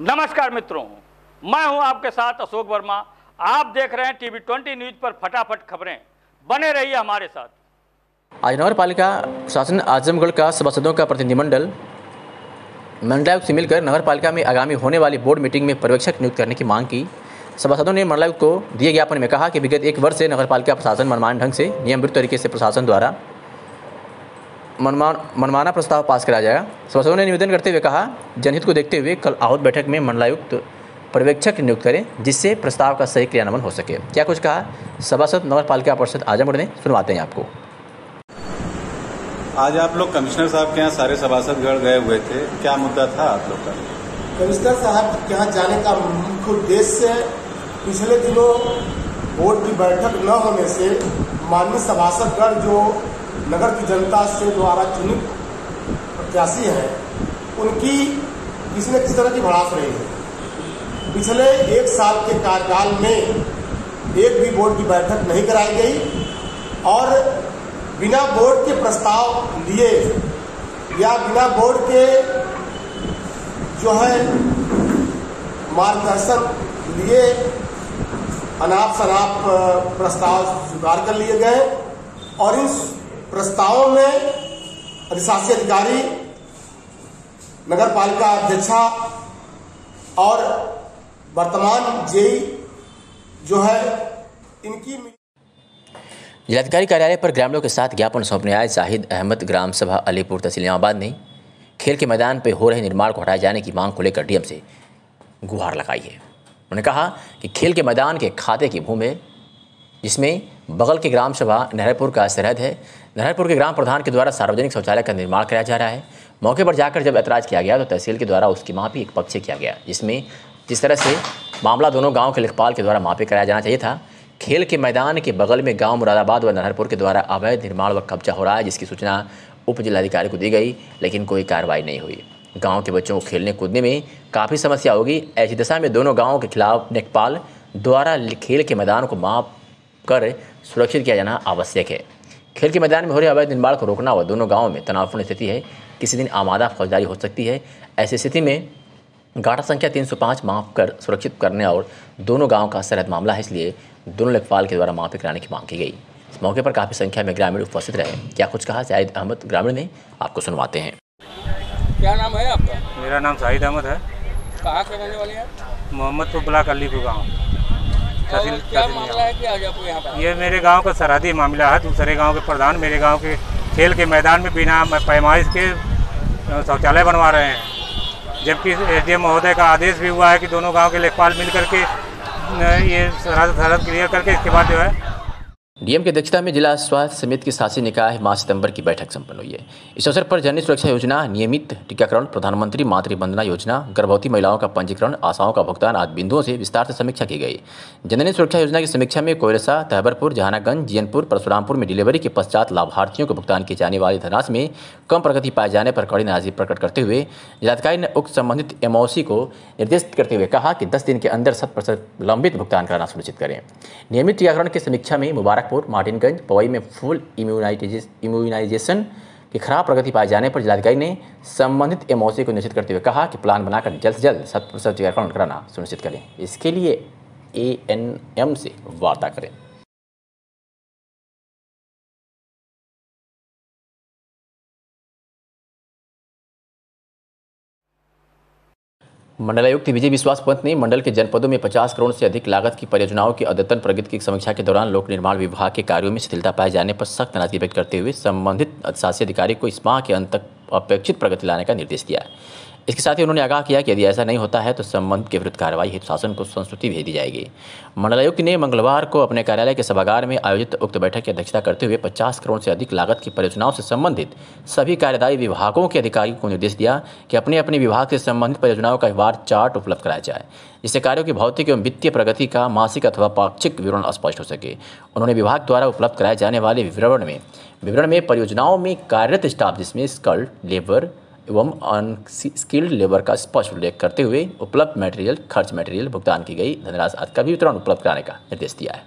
नमस्कार मित्रों, मैं हूं आपके साथ अशोक वर्मा। आप देख रहे हैं टीवी 20 न्यूज पर फटाफट खबरें। बने रहिए हमारे साथ। आज नगर पालिका शासन आजमगढ़ का सभासदों का प्रतिनिधिमंडल मंडलायुक्त से मिलकर नगर पालिका में आगामी होने वाली बोर्ड मीटिंग में पर्यवेक्षक नियुक्त करने की मांग की। सभासदों ने मंडलायुक्त को दिए ज्ञापन में कहा कि विगत 1 वर्ष से नगर पालिका प्रशासन मनमाने ढंग से नियमित तरीके से प्रशासन द्वारा मनमाना प्रस्ताव पास कराया जाएगा। सभासदों ने निवेदन करते हुए कहा, जनहित को देखते हुए कल आहूत बैठक में मंडलायुक्त पर्यवेक्षक नियुक्त करें जिससे प्रस्ताव का सही क्रियान्वयन हो सके। क्या कुछ कहा सभासद नगर पालिका परिषद आजमगढ़ ने, सुनवाते हैं आपको। आज आप लोग कमिश्नर साहब के यहाँ सारे सभासदगण गए हुए थे, क्या मुद्दा था आप लोग का? कमिश्नर साहब के यहाँ जाने का मुख्य उद्देश्य पिछले दिनों बोर्ड की बैठक न होने से माननीय सभासदगण जो नगर की जनता से द्वारा चुनित प्रत्याशी हैं, उनकी किसी न किसी तरह की भड़ास रही है। पिछले 1 साल के कार्यकाल में एक भी बोर्ड की बैठक नहीं कराई गई और बिना बोर्ड के प्रस्ताव लिए या बिना बोर्ड के जो है मार्गदर्शन लिए अनाप शनाप प्रस्ताव स्वीकार कर लिए गए और इन प्रस्तावों में अधिशासी अधिकारी, नगर पालिका अध्यक्षा और वर्तमान जेई जो है इनकी। जिलाधिकारी कार्यालय पर ग्रामीणों के साथ ज्ञापन सौंपने आए जाहिद अहमद ग्राम सभा अलीपुर तहसील इस्लामाबाद ने खेल के मैदान पर हो रहे निर्माण को हटाए जाने की मांग को लेकर डीएम से गुहार लगाई है। उन्होंने कहा कि खेल के मैदान के खाते की भूमि है जिसमें बगल के ग्राम सभा नहरपुर का सरहद है। नहरपुर के ग्राम प्रधान के द्वारा सार्वजनिक शौचालय का निर्माण कराया जा रहा है। मौके पर जाकर जब ऐतराज़ किया गया तो तहसील के द्वारा उसकी मापी एक पक्ष से किया गया, जिसमें जिस तरह से मामला दोनों गाँव के लेखपाल के द्वारा मापी कराया जाना चाहिए था। खेल के मैदान के बगल में गांव मुरादाबाद व नहरपुर के द्वारा अवैध निर्माण व कब्जा हो रहा है, जिसकी सूचना उप जिलाधिकारी को दी गई, लेकिन कोई कार्रवाई नहीं हुई। गांव के बच्चों को खेलने कूदने में काफ़ी समस्या होगी। ऐसी दशा में दोनों गांवों के खिलाफ लेखपाल द्वारा खेल के मैदान को माप कर सुरक्षित किया जाना आवश्यक है। खेल के मैदान में हो रहे अवैध निर्माण को रोकना व दोनों गाँवों में तनावपूर्ण स्थिति है। किसी दिन आमादा फौजदारी हो सकती है। ऐसी स्थिति में गाटा संख्या 305 माप कर सुरक्षित करने और दोनों गाँव का सरहद मामला है, इसलिए दोनों लेखपाल के द्वारा मापी कराने की मांग की गई। इस मौके पर काफ़ी संख्या में ग्रामीण उपस्थित रहे। क्या कुछ कहा जाहिद अहमद ग्रामीण ने, आपको सुनवाते हैं। क्या नाम है आपका? मेरा नाम जाहिद अहमद है। कहाँ के रहने वाले हैं? मोहम्मदपुर ब्लॉक अलीपुर गाँव। क्या मामला है कि आज आपको यहाँ पर? ये मेरे गांव का सरहदी मामला है। दूसरे गांव के प्रधान मेरे गांव के खेल के मैदान में बिना पैमाइश के शौचालय बनवा रहे हैं, जबकि एसडीएम महोदय का आदेश भी हुआ है कि दोनों गांव के लेखपाल मिल करके ये सरहद क्लियर करके इसके बाद जो है। डीएम की अध्यक्षता में जिला स्वास्थ्य समिति की शासी निकाय माह सितंबर की बैठक संपन्न हुई है। इस अवसर पर जननी सुरक्षा योजना, नियमित टीकाकरण, प्रधानमंत्री मातृ वंदना योजना, गर्भवती महिलाओं का पंजीकरण, आशाओं का भुगतान आदि बिंदुओं से विस्तार से समीक्षा की गई। जननी सुरक्षा योजना की समीक्षा में कोयलसा, तहबरपुर, जहानागंज, जियनपुर, परशुरामपुर में डिलीवरी के पश्चात लाभार्थियों को भुगतान की जाने वाली धनराशि में कम प्रगति पाए जाने पर कड़ी नाराजगी प्रकट करते हुए जिलाधिकारी ने उक्त संबंधित एमओसी को निर्देशित करते हुए कहा कि 10 दिन के अंदर 100% लंबित भुगतान कराना सुनिश्चित करें। नियमित टीकाकरण की समीक्षा में मुबारकपुर, मार्टिनगंज, पवई में फुल इम्यूनाइजेशन की खराब प्रगति पाए जाने पर जिलाधिकारी ने संबंधित एमओसी को निश्चित करते हुए कहा कि प्लान बनाकर जल्द से जल्द 100% टीकाकरण कराना सुनिश्चित करें। इसके लिए एएनएम से वार्ता करें। मंडलायुक्त विजय विश्वास पंत ने मंडल के जनपदों में 50 करोड़ से अधिक लागत की परियोजनाओं की अद्यतन प्रगति की समीक्षा के दौरान लोक निर्माण विभाग के कार्यों में शिथिलता पाए जाने पर सख्त नाराजगी व्यक्त करते हुए संबंधित अधिशासी अधिकारी को इस माह के अंत तक अपेक्षित प्रगति लाने का निर्देश दिया है। इसके साथ ही उन्होंने आगाह किया कि यदि ऐसा नहीं होता है तो संबंध के विरुद्ध कार्रवाई हेतु शासन को संस्तुति भेज दी जाएगी। मंडलायुक्त ने मंगलवार को अपने कार्यालय के सभागार में आयोजित उक्त बैठक की अध्यक्षता करते हुए 50 करोड़ से अधिक लागत की परियोजनाओं से संबंधित सभी कार्यदायी विभागों के अधिकारियों को निर्देश दिया कि अपने अपने विभाग से संबंधित परियोजनाओं का वार चार्ट उपलब्ध कराया जाए, जिससे कार्यों की भौतिक एवं वित्तीय प्रगति का मासिक अथवा पाक्षिक विवरण स्पष्ट हो सके। उन्होंने विभाग द्वारा उपलब्ध कराए जाने वाले विवरण में परियोजनाओं में कार्यरत स्टाफ, जिसमें स्किल्ड लेबर एवं अनस्किल्ड लेबर का स्पष्ट उल्लेख करते हुए उपलब्ध मटेरियल, खर्च मटेरियल, भुगतान की गई धनराशि आदि का भी वितरण उपलब्ध कराने का निर्देश दिया है।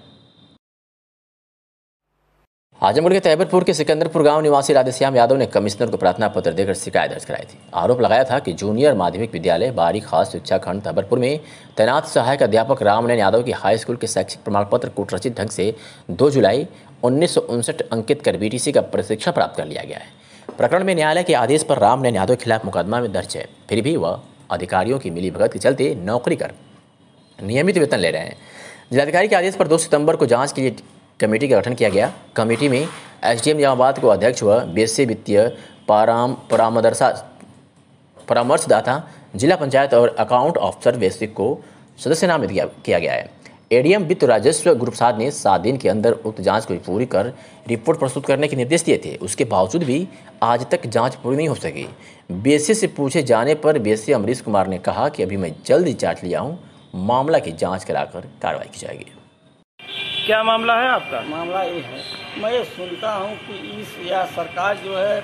आजमगढ़ के तैयबरपुर के सिकंदरपुर गांव निवासी राधेश्याम यादव ने कमिश्नर को प्रार्थना पत्र देकर शिकायत दर्ज कराई थी। आरोप लगाया था कि जूनियर माध्यमिक विद्यालय बारी खास शिक्षा खंड तैयबरपुर में तैनात सहायक अध्यापक रामनयन यादव की हाई स्कूल के शैक्षिक प्रमाण पत्र कूटरचित ढंग से 2 जुलाई 1959 अंकित कर बीटीसी का प्रशिक्षण प्राप्त कर लिया गया है। प्रकरण में न्यायालय के आदेश पर रामनयन यादव के खिलाफ मुकदमा में दर्ज है। फिर भी वह अधिकारियों की मिलीभगत के चलते नौकरी कर नियमित वेतन ले रहे हैं। जिलाधिकारी के आदेश पर 2 सितंबर को जांच के लिए कमेटी का गठन किया गया। कमेटी में एसडीएम निजामाबाद को अध्यक्ष व बीएससी वित्तीय परामर्शदाता जिला पंचायत और अकाउंट ऑफिसर बेसिक को सदस्य नामित किया गया है। एडीएम वित्त राजस्व गुरु प्रसाद ने 7 दिन के अंदर उक्त जांच को पूरी कर रिपोर्ट प्रस्तुत करने के निर्देश दिए थे। उसके बावजूद भी आज तक जांच पूरी नहीं हो सकी। बीएससी से पूछे जाने पर बीएससी अमरीश कुमार ने कहा कि अभी मैं जल्द ही चार्ज लिया हूँ, मामला की जाँच कराकर कार्रवाई की जाएगी। क्या मामला है आपका? मामला ये है, मैं सुनता हूँ कि यह सरकार जो है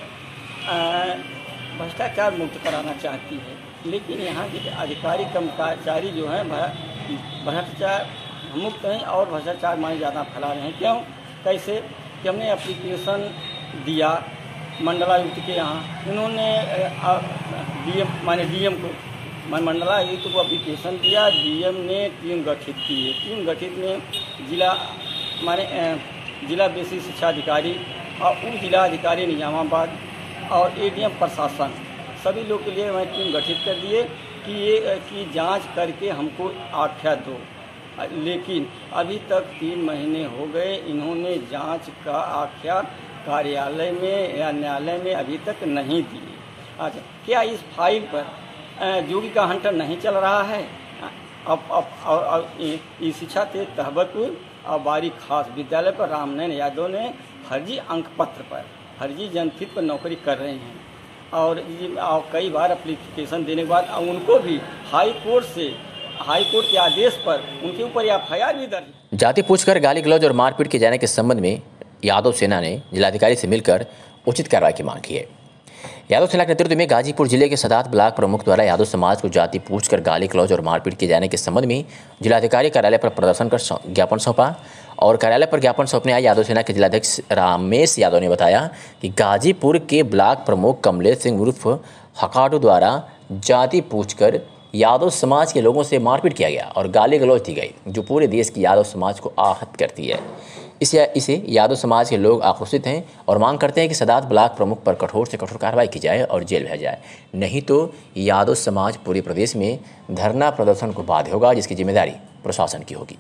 भ्रष्टाचार मुक्त कराना चाहती है, लेकिन यहाँ के अधिकारी कर्मचारी जो हैं भ्रष्टाचार मुक्त हैं और भ्रष्टाचार माने ज़्यादा फैला रहे हैं। क्यों? कैसे कि हमने एप्लीकेशन दिया मंडलायुक्त के यहाँ, इन्होंने डीएम को मंडलायुक्त को एप्लीकेशन दिया, डीएम ने टीम गठित की है। टीम गठित में जिला बेसिक शिक्षा अधिकारी और उप जिला अधिकारी निजामाबाद और एडीएम प्रशासन सभी लोग के लिए मैं टीम गठित कर दिए कि ये की जांच करके हमको आख्या दो, लेकिन अभी तक 3 महीने हो गए, इन्होंने जांच का आख्या कार्यालय में या न्यायालय में अभी तक नहीं दी। अच्छा, क्या इस फाइल पर जोगी का हंटर नहीं चल रहा है? अब शिक्षा थे तहबतपुर और बारी खास विद्यालय पर रामनयन यादव ने फर्जी अंक पत्र पर फर्जी जनहित पर नौकरी कर रहे हैं और कई बार एप्लीकेशन देने के बाद उनको भी हाई कोर्ट के आदेश पर उनके ऊपर एफआईआर भी दर्ज। जाति पूछकर गाली गलौज और मारपीट किए जाने के संबंध में यादव सेना ने जिलाधिकारी से मिलकर उचित कार्रवाई की मांग की है। यादव सेना के नेतृत्व में गाजीपुर जिले के सदात ब्लॉक प्रमुख द्वारा यादव समाज को जाति पूछकर गाली गलौज और मारपीट किए जाने के संबंध में जिलाधिकारी कार्यालय पर प्रदर्शन कर ज्ञापन सौंपा और कार्यालय पर ज्ञापन सौंपने आए यादव सेना के जिलाध्यक्ष रामेश यादव ने बताया कि गाजीपुर के ब्लॉक प्रमुख कमलेश सिंह उर्फ हकाडू द्वारा जाति पूछकर यादव समाज के लोगों से मारपीट किया गया और गाली गलौज दी गई, जो पूरे देश की यादव समाज को आहत करती है। इसे यादव समाज के लोग आक्रोशित हैं और मांग करते हैं कि सदात ब्लॉक प्रमुख पर कठोर से कठोर कार्रवाई की जाए और जेल भेजा जाए, नहीं तो यादव समाज पूरे प्रदेश में धरना प्रदर्शन को बाध्य होगा, जिसकी जिम्मेदारी प्रशासन की होगी।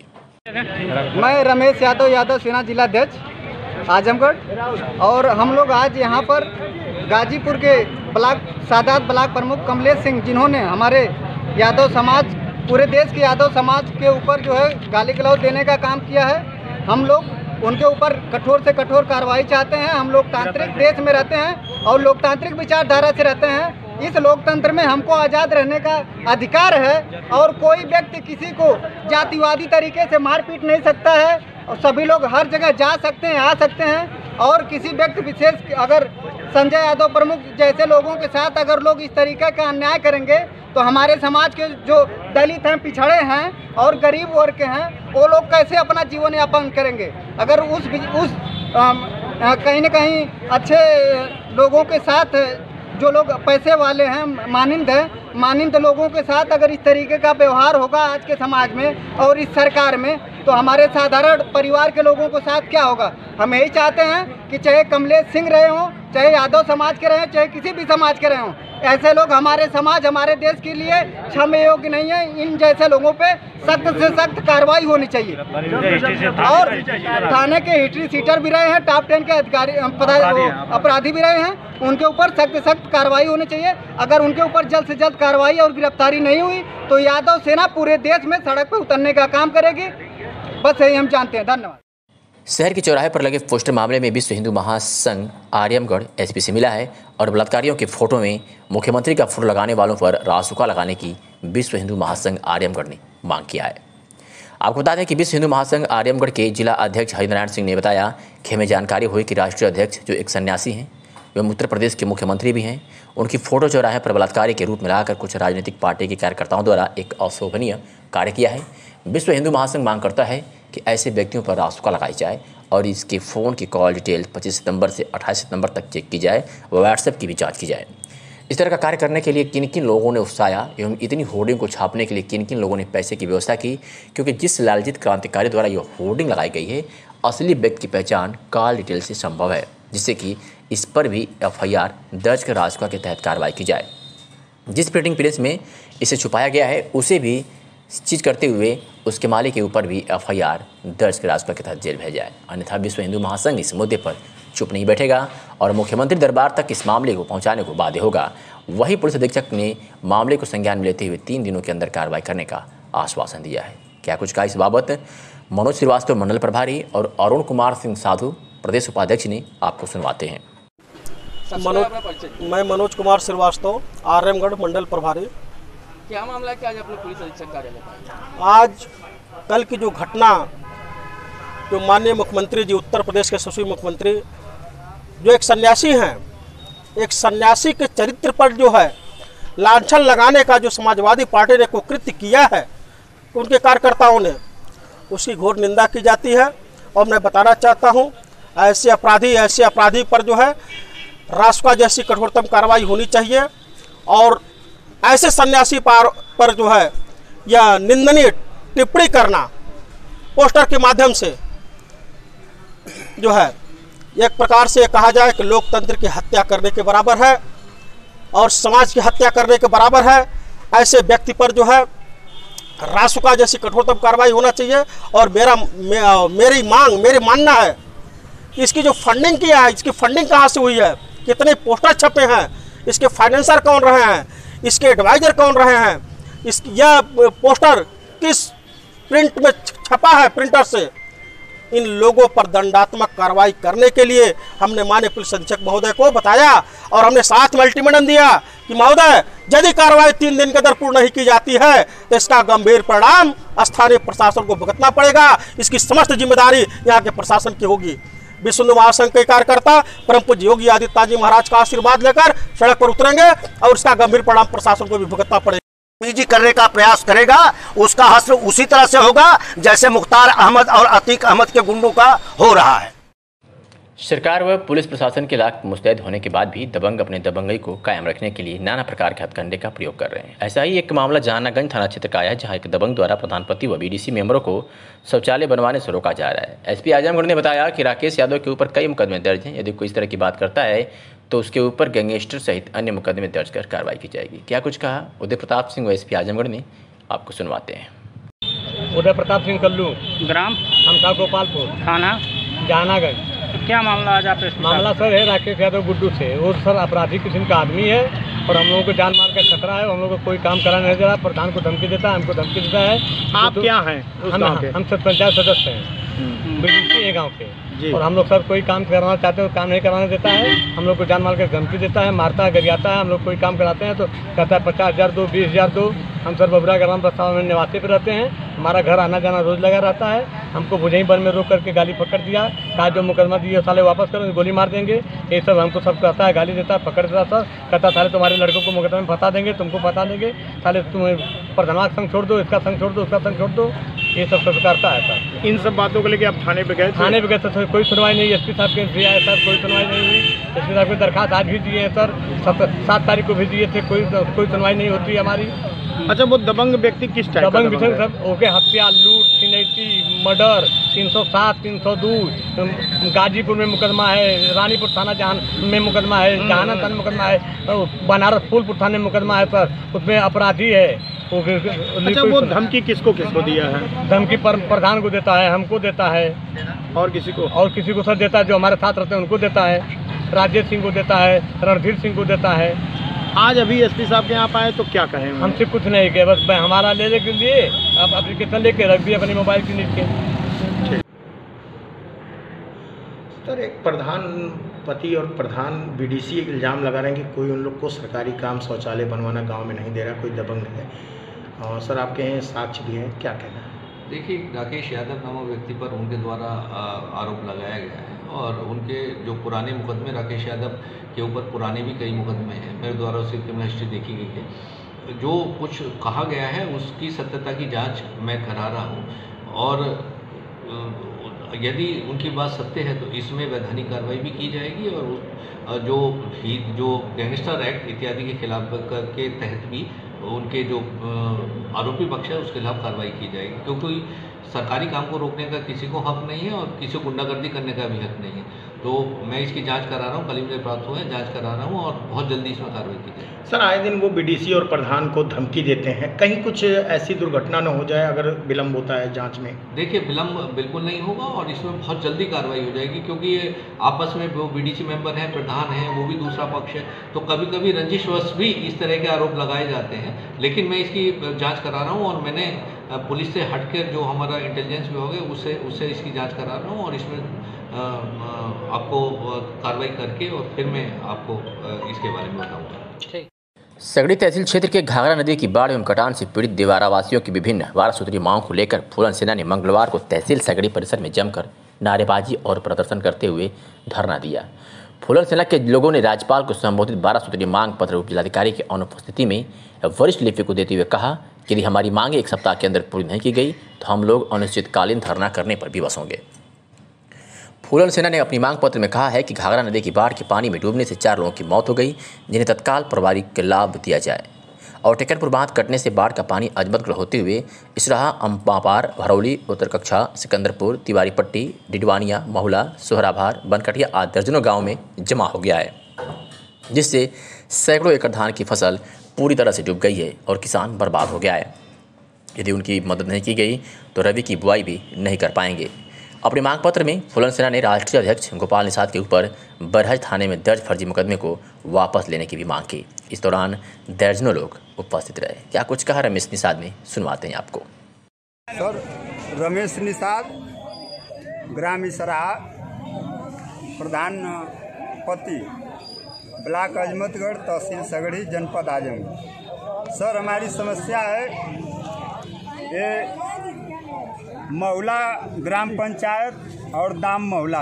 मैं रमेश यादव, यादव सेना जिलाध्यक्ष आजमगढ़, और हम लोग आज यहाँ पर गाजीपुर के सादात ब्लॉक प्रमुख कमलेश सिंह, जिन्होंने हमारे यादव समाज, पूरे देश के यादव समाज के ऊपर जो है गाली गलौज देने का काम किया है, हम लोग उनके ऊपर कठोर से कठोर कार्रवाई चाहते हैं। हम लोकतांत्रिक देश में रहते हैं और लोकतांत्रिक विचारधारा से रहते हैं। इस लोकतंत्र में हमको आज़ाद रहने का अधिकार है और कोई व्यक्ति किसी को जातिवादी तरीके से मार पीट नहीं सकता है और सभी लोग हर जगह जा सकते हैं, आ सकते हैं। और किसी व्यक्ति विशेष, अगर संजय यादव प्रमुख जैसे लोगों के साथ अगर लोग इस तरीके का अन्याय करेंगे तो हमारे समाज के जो दलित हैं, पिछड़े हैं और गरीब वर्ग के हैं, वो लोग कैसे अपना जीवन यापन करेंगे? अगर उस कहीं न कहीं अच्छे लोगों के साथ, जो लोग पैसे वाले हैं, मानिंद लोगों के साथ अगर इस तरीके का व्यवहार होगा आज के समाज में और इस सरकार में, तो हमारे साधारण परिवार के लोगों के साथ क्या होगा? हम यही चाहते हैं कि चाहे कमलेश सिंह रहे हों, चाहे यादव समाज के रहे, चाहे किसी भी समाज के रहे हों, ऐसे लोग हमारे समाज, हमारे देश के लिए क्षम्य योग्य नहीं है। इन जैसे लोगों पे सख्त से सख्त कार्रवाई होनी चाहिए। और थाने के हिस्ट्री सीटर भी रहे हैं, टॉप 10 के अधिकारी अपराधी भी रहे हैं, उनके ऊपर सख्त से सख्त कार्रवाई होनी चाहिए। अगर उनके ऊपर जल्द से जल्द कार्रवाई और गिरफ्तारी नहीं हुई तो यादव सेना पूरे देश में सड़क पर उतरने का काम करेगी। बस यही हम जानते हैं। धन्यवाद। शहर के चौराहे पर लगे पोस्टर मामले में विश्व हिंदू महासंघ आर्यमगढ़ एसपी से मिला है और बलात्कारियों के फोटो में मुख्यमंत्री का फोटो लगाने वालों पर रासुका लगाने की विश्व हिंदू महासंघ आर्यमगढ़ ने मांग किया है। आपको बता दें कि विश्व हिंदू महासंघ आर्यमगढ़ के जिला अध्यक्ष हरिनारायण सिंह ने बताया कि हमें जानकारी हुई कि राष्ट्रीय अध्यक्ष जो एक सन्यासी हैं, वे उत्तर प्रदेश के मुख्यमंत्री भी हैं, उनकी फोटो चौराहे पर बलात्कारी के रूप में लाकर कुछ राजनीतिक पार्टी के कार्यकर्ताओं द्वारा एक अशोभनीय कार्य किया है। विश्व हिंदू महासंघ मांग करता है कि ऐसे व्यक्तियों पर रासुका लगाई जाए और इसके फ़ोन की कॉल डिटेल 25 सितंबर से 28 सितंबर तक चेक की जाए व व्हाट्सएप की भी जाँच की जाए। इस तरह का कार्य करने के लिए किन किन लोगों ने उकसाया एवं इतनी होर्डिंग को छापने के लिए किन किन लोगों ने पैसे की व्यवस्था की, क्योंकि जिस लालजित क्रांतिकारी द्वारा यह होर्डिंग लगाई गई है असली व्यक्ति की पहचान कॉल डिटेल से संभव है, जिससे कि इस पर भी FIR दर्ज कर राजस्व के तहत कार्रवाई की जाए। जिस प्रिंटिंग प्रेस में इसे छुपाया गया है उसे भी चीज करते हुए उसके मालिक के ऊपर भी FIR दर्ज कर राजस्व के तहत जेल भेजा जाए, अन्यथा विश्व हिंदू महासंघ इस मुद्दे पर चुप नहीं बैठेगा और मुख्यमंत्री दरबार तक इस मामले को पहुंचाने को बाध्य होगा। वही पुलिस अधीक्षक ने मामले को संज्ञान में लेते हुए 3 दिनों के अंदर कार्रवाई करने का आश्वासन दिया है। क्या कुछ कहा इस बाबत मनोज श्रीवास्तव मंडल प्रभारी और अरुण कुमार सिंह साधु प्रदेश उपाध्यक्ष ने, आपको सुनवाते हैं। मैं मनोज कुमार श्रीवास्तव, आर्यमगढ़ मंडल प्रभारी। क्या मामला है कि आज अपने पुलिस अधीक्षक कार्यालय में? आज कल की जो घटना, जो माननीय मुख्यमंत्री जी, उत्तर प्रदेश के यशस्वी मुख्यमंत्री, जो एक सन्यासी हैं, एक सन्यासी के चरित्र पर जो है लांछन लगाने का जो समाजवादी पार्टी ने कुकृत्य किया है, उनके कार्यकर्ताओं ने, उसकी घोर निंदा की जाती है। और मैं बताना चाहता हूं, ऐसे अपराधी पर जो है रासुका जैसी कठोरतम कार्रवाई होनी चाहिए और ऐसे सन्यासी पर जो है यह निंदनीय टिप्पणी करना पोस्टर के माध्यम से जो है एक प्रकार से कहा जाए कि लोकतंत्र की हत्या करने के बराबर है और समाज की हत्या करने के बराबर है। ऐसे व्यक्ति पर जो है रासुका जैसी कठोरतम कार्रवाई होना चाहिए। और मेरी मानना है कि इसकी जो फंडिंग किया है, इसकी फंडिंग कहाँ से हुई है, कितने पोस्टर छपे हैं, इसके फाइनेंसर कौन रहे हैं, इसके एडवाइजर कौन रहे हैं, यह पोस्टर किस प्रिंट में छपा है प्रिंटर से, इन लोगों पर दंडात्मक कार्रवाई करने के लिए हमने माननीय पुलिस अधीक्षक महोदय को बताया और हमने साथ में अल्टीमेटम दिया कि महोदय, यदि कार्रवाई 3 दिन के अंदर पूर्ण नहीं की जाती है तो इसका गंभीर परिणाम स्थानीय प्रशासन को भुगतना पड़ेगा। इसकी समस्त जिम्मेदारी यहाँ के प्रशासन की होगी। विश्व हिंदू महासंघ के कार्यकर्ता परम पूज्य योगी आदित्यनाथ जी महाराज का आशीर्वाद लेकर सड़क पर उतरेंगे और इसका गंभीर परिणाम प्रशासन को भी भुगतना पड़ेगा। पीजी करने का प्रयास करेगा, उसका हश्र उसी तरह से होगा जैसे मुख्तार अहमद और अतीक अहमद के गुंडों का हो रहा है। सरकार व पुलिस प्रशासन के लाख मुस्तैद होने के बाद भी दबंग अपने दबंगई को कायम रखने के लिए नाना प्रकार के हथकंडे का प्रयोग कर रहे हैं। ऐसा ही एक मामला जहानागंज थाना क्षेत्र का आया है, जहां एक दबंग द्वारा प्रधानपति व BDC मेंबरों को शौचालय बनवाने से रोका जा रहा है। SP आजमगढ़ ने बताया कि राकेश यादव के ऊपर कई मुकदमे दर्ज हैं। यदि कोई इस तरह की बात करता है तो उसके ऊपर गैंगस्टर सहित अन्य मुकदमे दर्ज कर कार्रवाई की जाएगी। क्या कुछ कहा उदय प्रताप सिंह व SP आजमगढ़ ने, आपको सुनवाते हैं। उदय प्रताप सिंह कल्लू, ग्राम हमका गोपालपुर, थाना जहानागंज। तो क्या मामला आज आप? मामला सर है राकेश यादव गुड्डू से। वो सर अपराधी किस्म का आदमी है और हम लोगों को जान मार का खतरा है। हम लोग को कोई काम कराना नहीं दे रहा। प्रधान को धमकी देता है, हमको धमकी देता है। आप क्या हैं? हम सब पंचायत सदस्य हैं, BDC है गाँव के। और हम लोग सब कोई काम कराना चाहते हैं तो काम नहीं कराने देता है। हम लोग को जान मार कर धमकी देता है, मारता है, गरियाता है। हम लोग कोई काम कराते हैं तो कहता है 50,000 दो, 20,000 दो। हम सर बबरा ग्राम प्रस्ताव में निवासी पे रहते हैं। हमारा घर आना जाना रोज लगा रहता है। हमको भुजई वन में रोक करके गाली पकड़ दिया, कहा जो मुकदमा दिए साले वापस करो, गोली मार देंगे। ये सब हमको सब कहता है, गाली देता है, पकड़ देता सर। कहता साले तुम्हारे लड़कों को मुकदमे में फंसा देंगे, तुमको फंसा देंगे, साले तुम प्रधान संग छोड़ दो, इसका संग छोड़ दो, उसका संग छोड़ दो। ये सब करता है सर। इन सब बातों को लेकर आप थाने पे गए? थाने पे गए सर, कोई सुनवाई नहीं। SP साहब के दिया है सर, कोई सुनवाई नहीं हुई। SP साहब की दरखास्त आज भी दिए हैं सर, 7 तारीख को भी दिए थे, कोई सुनवाई नहीं होती है हमारी। अच्छा, वो दबंग व्यक्ति किस टाइप का दबंग व्यक्ति सब ओके? हत्या, लूट, छिनैती, मर्डर, 307, 302 गाजीपुर में मुकदमा है, रानीपुर थाना जहान में मुकदमा है, जहानागंज थाना मुकदमा है, बनारस फूलपुर थाने में मुकदमा है सर, उसमें अपराधी है। अच्छा, वो धमकी किसको दिया है? धमकी प्रधान को देता है, हमको देता है, और किसी को सर देता है। जो हमारे साथ रहते हैं उनको देता है, राजेश सिंह को देता है, रणधीर सिंह को देता है। आज अभी SP साहब के यहाँ आए तो क्या कहें? हमसे कुछ नहीं किया, बस हमारा लेने के लिए अब एप्लीकेशन लेके रख दिया अपने मोबाइल के नीचे। सर, एक प्रधानपति और प्रधान BDC इल्ज़ाम लगा रहे हैं कि कोई उन लोग को सरकारी काम शौचालय बनवाना गांव में नहीं दे रहा, कोई दबंग है। और सर आपके यहाँ साक्ष्य भी है, क्या कहना है? देखिए, राकेश यादव नामक व्यक्ति पर उनके द्वारा आरोप लगाया गया है और उनके जो पुराने मुकदमे, राकेश यादव के ऊपर पुराने भी कई मुकदमे हैं, मेरे द्वारा उसकी क्रिमिनल हिस्ट्री देखी गई है। जो कुछ कहा गया है उसकी सत्यता की जांच मैं करा रहा हूं और यदि उनकी बात सत्य है तो इसमें वैधानिक कार्रवाई भी की जाएगी और जो गैंगस्टर एक्ट इत्यादि के खिलाफ के तहत भी उनके जो आरोपी पक्ष है उसके खिलाफ कार्रवाई की जाएगी, क्योंकि सरकारी काम को रोकने का किसी को हक नहीं है और किसी को गुंडागर्दी करने का भी हक नहीं है। तो मैं इसकी जांच करा रहा हूँ, कल ही मुझे प्राप्त हुआ है, जांच करा रहा हूँ और बहुत जल्दी इसमें कार्रवाई की जाएगी। सर, आए दिन वो बीडीसी और प्रधान को धमकी देते हैं, कहीं कुछ ऐसी दुर्घटना न हो जाए अगर विलम्ब होता है जांच में? देखिए, विलम्ब बिल्कुल नहीं होगा और इसमें बहुत जल्दी कार्रवाई हो जाएगी, क्योंकि ये आपस में वो बीडीसी मेंबर हैं, प्रधान हैं, वो भी दूसरा पक्ष है, तो कभी कभी रंजिशवश भी इस तरह के आरोप लगाए जाते हैं। लेकिन मैं इसकी जाँच करा रहा हूँ और मैंने पुलिस से हटकर जो हमारा इंटेलिजेंस विभाग है उससे इसकी जांच करा रहा हूँ और इसमें आपको कार्रवाई करके और फिर मैं आपको इसके बारे में बताऊँगा। सगड़ी तहसील क्षेत्र के घाघरा नदी की बाढ़ एवं कटान से पीड़ित देवारावासियों की विभिन्न 12 सूत्रीय मांगों को लेकर फूलन सेना ने मंगलवार को तहसील सगड़ी परिसर में जमकर नारेबाजी और प्रदर्शन करते हुए धरना दिया। फूलन सेना के लोगों ने राज्यपाल को संबोधित 12 सूत्रीय मांग पत्र उप जिलाधिकारी की अनुपस्थिति में वरिष्ठ लिपि को देते हुए कहा कि यदि हमारी मांगे एक सप्ताह के अंदर पूरी नहीं की गई तो हम लोग अनिश्चितकालीन धरना करने पर विवश होंगे। फूलन सेना ने अपनी मांग पत्र में कहा है कि घाघरा नदी की बाढ़ के पानी में डूबने से 4 लोगों की मौत हो गई, जिन्हें तत्काल पारिवारिक लाभ दिया जाए और टेकनपुर बांध कटने से बाढ़ का पानी अजमतगढ़ होते हुए इसराहा, अम्पापार, भरौली, उत्तर कक्षा, सिकंदरपुर, तिवारी पट्टी, डिडवानिया, महुला, सोहराभार, बनकटिया आदि दर्जनों गाँव में जमा हो गया है, जिससे सैकड़ों एकड़ धान की फसल पूरी तरह से डूब गई है और किसान बर्बाद हो गया है। यदि उनकी मदद नहीं की गई तो रबी की बुआई भी नहीं कर पाएंगे। अपने मांग पत्र में फूलन सेना ने राष्ट्रीय अध्यक्ष गोपाल निषाद के ऊपर बरहज थाने में दर्ज फर्जी मुकदमे को वापस लेने की भी मांग की। इस दौरान दर्जनों लोग उपस्थित रहे। क्या कुछ कहा रमेश निषाद ने, सुनवाते हैं आपको। सर, रमेश निषाद, ग्राम इसराहा, प्रधान पति, ब्लॉक अजमतगढ़, तहसील सगड़ी, जनपद आजमगढ़। सर, हमारी समस्या है ये महुला ग्राम पंचायत और दाम महुला,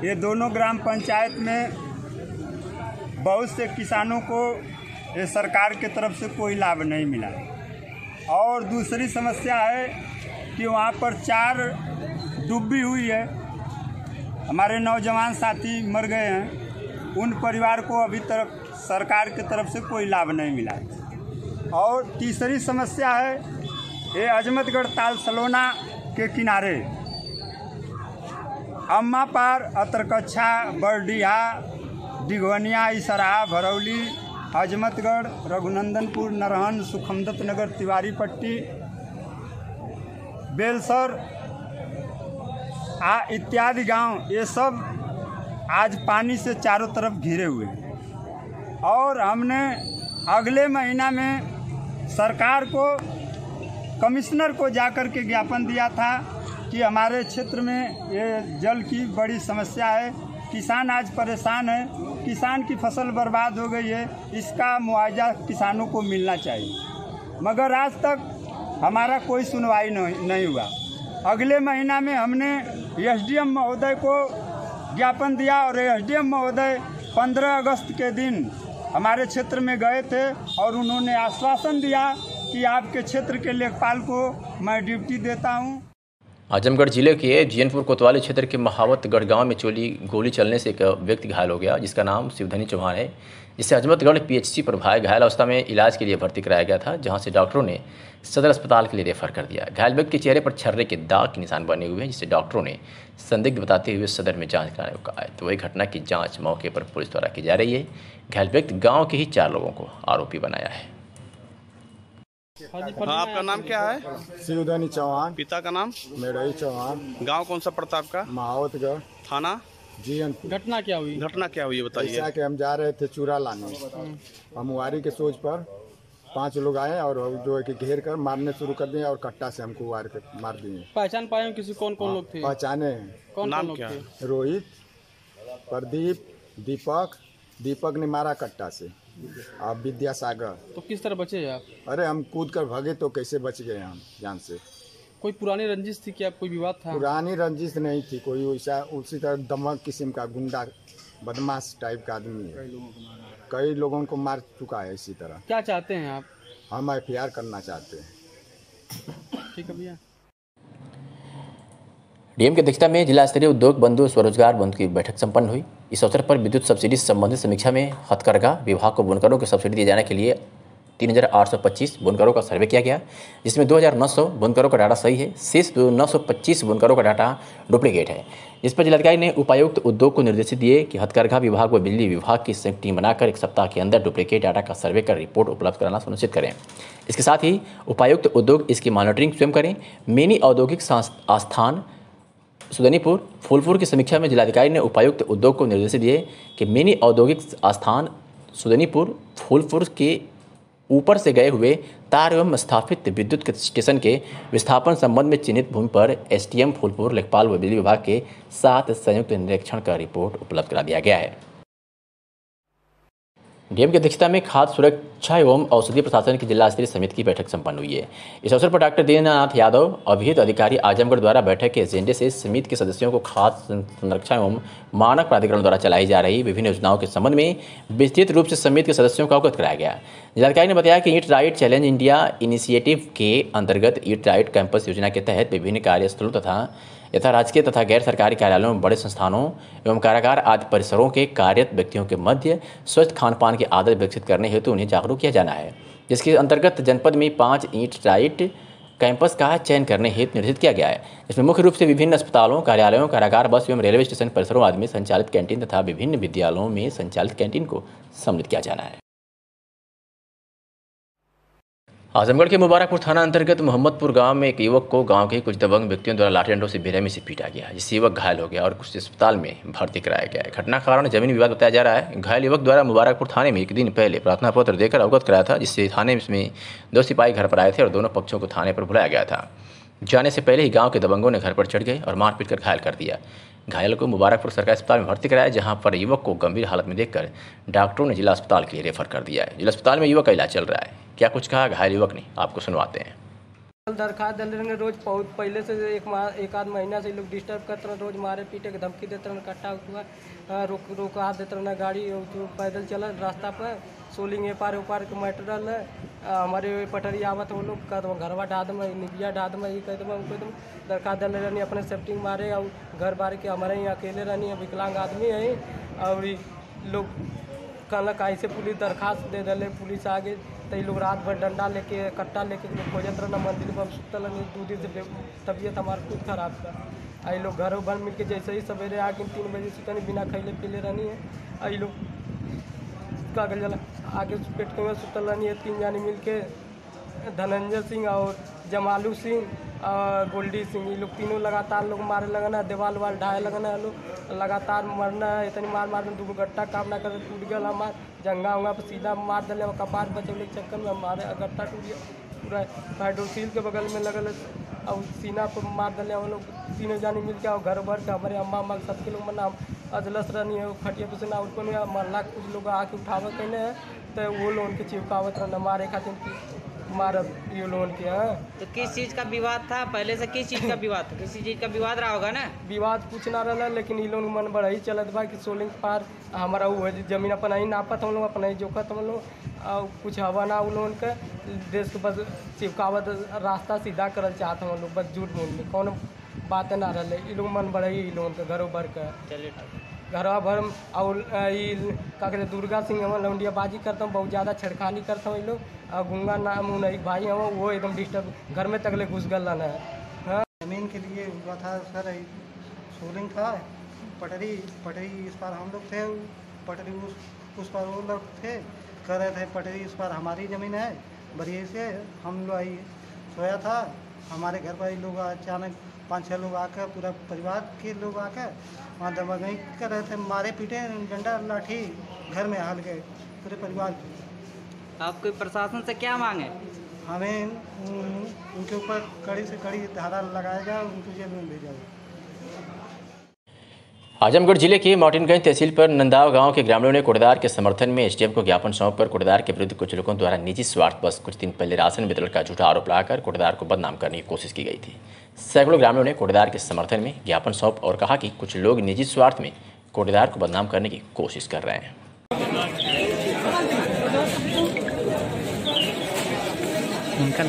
ये दोनों ग्राम पंचायत में बहुत से किसानों को ये सरकार के तरफ से कोई लाभ नहीं मिला। और दूसरी समस्या है कि वहाँ पर 4 डूबी हुई है, हमारे नौजवान साथी मर गए हैं, उन परिवार को अभी तक सरकार की तरफ से कोई लाभ नहीं मिला। और तीसरी समस्या है ये अजमतगढ़ ताल सलोना के किनारे अम्मापार, अतरकच्छा, बरडीहा, दिघवनिया, इसराहा, भरौली, अजमतगढ़, रघुनंदनपुर, नरहन, सुखमदत्त नगर, तिवारी पट्टी, बेलसर इत्यादि गांव, ये सब आज पानी से चारों तरफ घिरे हुए हैं। और हमने अगले महीना में सरकार को, कमिश्नर को जाकर के ज्ञापन दिया था कि हमारे क्षेत्र में ये जल की बड़ी समस्या है, किसान आज परेशान है, किसान की फसल बर्बाद हो गई है, इसका मुआवजा किसानों को मिलना चाहिए। मगर आज तक हमारा कोई सुनवाई नहीं हुआ। अगले महीना में हमने एसडीएम महोदय को ज्ञापन दिया और एसडीएम महोदय 15 अगस्त के दिन हमारे क्षेत्र में गए थे और उन्होंने आश्वासन दिया कि आपके क्षेत्र के लेखपाल को मैं ड्यूटी देता हूं। आजमगढ़ जिले के जियनपुर कोतवाली क्षेत्र के महावतगढ़ गांव में गोली चलने से एक व्यक्ति घायल हो गया, जिसका नाम शिवधनी चौहान है, जिसे अजमतगढ़ पीएचसी पर भाई घायल अवस्था में इलाज के लिए भर्ती कराया गया था, जहां से डॉक्टरों ने सदर अस्पताल के लिए रेफर कर दिया। घायल व्यक्ति के चेहरे पर छर्रे के दाग के निशान बने हुए हैं, जिसे डॉक्टरों ने संदिग्ध बताते हुए सदर में जाँच कराने को कहा है। तो वही घटना की जाँच मौके पर पुलिस द्वारा की जा रही है। घायल व्यक्ति गाँव के ही 4 लोगों को आरोपी बनाया है। हाँ, आपका नाम क्या है? शिवधनी चौहान। पिता का नाम? मेरई चौहान। गांव कौन सा पड़ता आपका? महावतगढ़। थाना? जियनपुर। घटना क्या हुई? घटना क्या हुई बताइए। ऐसा कि हम जा रहे थे चूरा लाने, हमुआरी के सोच पर 5 लोग आए और जो है कि घेर कर मारने शुरू कर दिए और कट्टा से हमको वार कर मार दिए। पहचान पाए किसी? कौन कौन लोग थे? पहचाने हैं। कौन नाम क्या? रोहित, प्रदीप, दीपक ने मारा कट्टा से, आप विद्यासागर। तो किस तरह बचे आप? अरे हम कूद कर भागे तो कैसे बच गए हम जान से। कोई पुरानी रंजिश थी क्या? कोई विवाद था? पुरानी रंजिश नहीं थी कोई, वैसा उसी तरह दमक किस्म का गुंडा बदमाश टाइप का आदमी है, कई लोगों को मार चुका है इसी तरह। क्या चाहते हैं आप? हम एफआईआर करना चाहते हैं। ठीक है भैया। डीएम की अध्यक्षता में जिला स्तरीय उद्योग बंधु स्वरोजगार बंधु की बैठक संपन्न हुई। इस अवसर पर विद्युत सब्सिडी से संबंधित समीक्षा में हथकरघा विभाग को बुनकरों को सब्सिडी दिए जाने के लिए 3825 बुनकरों का सर्वे किया गया, जिसमें 2900 बुनकरों का डाटा सही है, शेष 925 बुनकरों का डाटा डुप्लीकेट है। इस पर जिलाधिकारी ने उपायुक्त उद्योग को निर्देशित दिए कि हथकरघा विभाग व बिजली विभाग की संयुक्त टीम बनाकर 1 सप्ताह के अंदर डुप्लीकेट डाटा का सर्वे कर रिपोर्ट उपलब्ध कराना सुनिश्चित करें। इसके साथ ही उपायुक्त उद्योग इसकी मॉनिटरिंग स्वयं करें। मिनी औद्योगिक आस्थान सुदनीपुर फूलपुर की समीक्षा में जिलाधिकारी ने उपायुक्त उद्योग को निर्देश दिए कि मिनी औद्योगिक आस्थान सुदनीपुर फूलपुर के ऊपर से गए हुए तार एवं स्थापित विद्युत स्टेशन के विस्थापन संबंध में चिन्हित भूमि पर एसडीएम फूलपुर, लेखपाल व बिजली विभाग के साथ संयुक्त निरीक्षण का रिपोर्ट उपलब्ध करा दिया गया है। डीएम की अध्यक्षता में खाद्य सुरक्षा एवं औषधि प्रशासन की जिला स्तरीय समिति की बैठक संपन्न हुई है। इस अवसर पर डॉक्टर दीनानाथ यादव, अभिहित अधिकारी आजमगढ़ द्वारा बैठक के एजेंडे से समिति के सदस्यों को खाद्य संरक्षण एवं मानक प्राधिकरण द्वारा चलाई जा रही विभिन्न योजनाओं के संबंध में विस्तृत रूप से समिति के सदस्यों को अवगत कराया गया। जिलाधिकारी ने बताया कि eat right challenge India initiative के अंतर्गत ईट राइट कैंपस योजना के तहत विभिन्न कार्यस्थलों तथा यथा राजकीय तथा गैर सरकारी कार्यालयों में बड़े संस्थानों एवं कारागार आदि परिसरों के कार्यरत व्यक्तियों के मध्य स्वस्थ खान पान की आदत विकसित करने हेतु उन्हें जागरूक किया जाना है, जिसके अंतर्गत जनपद में 5 ईट राइट कैंपस का चयन करने हेतु निर्धारित किया गया है। इसमें मुख्य रूप से विभिन्न अस्पतालों, कार्यालयों, कारागार, बस एवं रेलवे स्टेशन परिसरों आदि में संचालित कैंटीन तथा विभिन्न विद्यालयों में संचालित कैंटीन को सम्मिलित किया जाना है। आजमगढ़ के मुबारकपुर थाना अंतर्गत मोहम्मदपुर गांव में एक युवक को गांव के कुछ दबंग व्यक्तियों द्वारा लाठी डंडों से बेरहमी से पीटा गया, जिससे युवक घायल हो गया और कुछ अस्पताल में भर्ती कराया गया है। घटना का कारण जमीन विवाद बताया जा रहा है। घायल युवक द्वारा मुबारकपुर थाने में एक दिन पहले प्रार्थना पत्र देकर अवगत कराया था, जिससे थाने में 2 सिपाही घर पर आए थे और दोनों पक्षों को थाने पर बुलाया गया था। जाने से पहले ही गाँव के दबंगों ने घर पर चढ़ गए और मारपीट कर घायल कर दिया। घायल को मुबारकपुर सरकारी अस्पताल में भर्ती कराया, जहां पर युवक को गंभीर हालत में देखकर डॉक्टरों ने जिला अस्पताल के लिए रेफर कर दिया है। जिला अस्पताल में युवक का इलाज चल रहा है। क्या कुछ कहा घायल युवक ने, आपको सुनवाते हैं। दरखास्त दल रहे रोज पहले से एक आध महीना से लोग डिस्टर्ब करते रहे, रोज मारे पीटे के धमकी देते रहे, कट्टा हुआ रोका देते रहे, गाड़ी पैदल चला रास्ता पर सोलिंग एपार उपार के मैटरल हमारे पटरी आवत वो लोग घरवा डाद में निबिया डाद में कहते दरखास्त दल रहनी अपने सेफ्टी मारे और घर बार के हमारे यहाँ अकेले रहनी है, विकलांग आदमी है और लोग कहला कैसे पुलिस दरखास्त दे दिले, पुलिस आगे तो ये लोग रात भर डंडा लेके कट्टा लेके लोग खोजत रहना मंदिर पर सुतल 2 दिन से तबीयत हमारा खुद खराब था। आई लोग घरों भर मिल के जैसे ही सवेरे आके 3 बजे सुतनी बिना खैले पीले रहनी है। आई लोग कागल जला आगे पेट के सुतल रहनी है। 3 जाने मिल के धनंजय सिंह और जमालू सिंह गोल्डी सिंह ये लोग तीनों लगातार लोग मारे लगना, दीवाल वाल ढाए लगना, लोग लगातार मरना है। इतनी मार 2 गट्टा काम ना कर टूट गया हमार जंगा उंगा पर सीधा मार दिले, कपार बचौले के चक्कर में हमारे गट्टा टूट गया पूरा हाइड्रोसील के बगल में लगल और सीना पर मार दिले। हम लोग तीनों जाने मिल के घर भर के हमारे अम्मा सबके लोग मना अजलस रहनी है खटिया पे से ना उनको नहीं मरला। कुछ लोग आके उठावे कहने हैं तो वो लोग के चिपकावत रहना मारे खातिर मारब ये लोन के। तो किस चीज़ का विवाद था पहले से? किस चीज़ का विवाद था? किसी चीज़ का विवाद रहा होगा ना? विवाद कुछ ना रहा, लेकिन ये लोग मन बढ़ा ही चलत बा कि सोलिंग पार हमारा वो जमीन अपन ही नापत हम लोग अपन ही जोखत हम लोग और कुछ हवा ना उन लोगन के देश के बस चिपकावत रास्ता सीधा करल चाहते हम लोग, बस झूठ बोल के कौन बात ना रहा। ये लोग मन बढ़ा ही लोगन के घरों भर के घरवा भर और का कहते दुर्गा सिंह हम लौंडिया बाजी करता हूँ, बहुत ज़्यादा छेड़खानी करता हूँ। ये लोग और गुंगा नाम एक भाई हम वो एकदम डिस्टर्ब घर में तकले घुस गल है। हाँ जमीन के लिए हुआ था सर, सोलिंग था पटरी इस पार हम लोग थे, पटरी उस पार वो लोग थे, कह रहे थे पटरी इस पार हमारी ज़मीन है। बढ़िया से हम लोग आई सोया था, हमारे घर पर लोग अचानक 5-6 लोग आकर पूरा परिवार के लोग आकर वहाँ दबंगई कर रहे थे, मारे पीटे डंडा लाठी घर में हाल गए पूरे परिवार। आपके प्रशासन से क्या मांग है? हमें उनके ऊपर कड़ी से कड़ी धारा लगाया जाए, उनको जेल में भेजा जाए। आजमगढ़ जिले के मार्टिनगंज तहसील पर नंदाव गांव के ग्रामीणों ने कोटेदार के समर्थन में एसडीएम को ज्ञापन सौंपकर कोटेदार के विरुद्ध कुछ लोगों द्वारा निजी स्वार्थवश कुछ दिन पहले राशन वितरण का झूठा आरोप लगाकर कोटेदार को बदनाम करने की कोशिश की गई थी। सैकड़ों ग्रामीणों ने कोटेदार के समर्थन में ज्ञापन सौंप और कहा कि कुछ लोग निजी स्वार्थ में कोटेदार को बदनाम करने की कोशिश कर रहे हैं। अंकल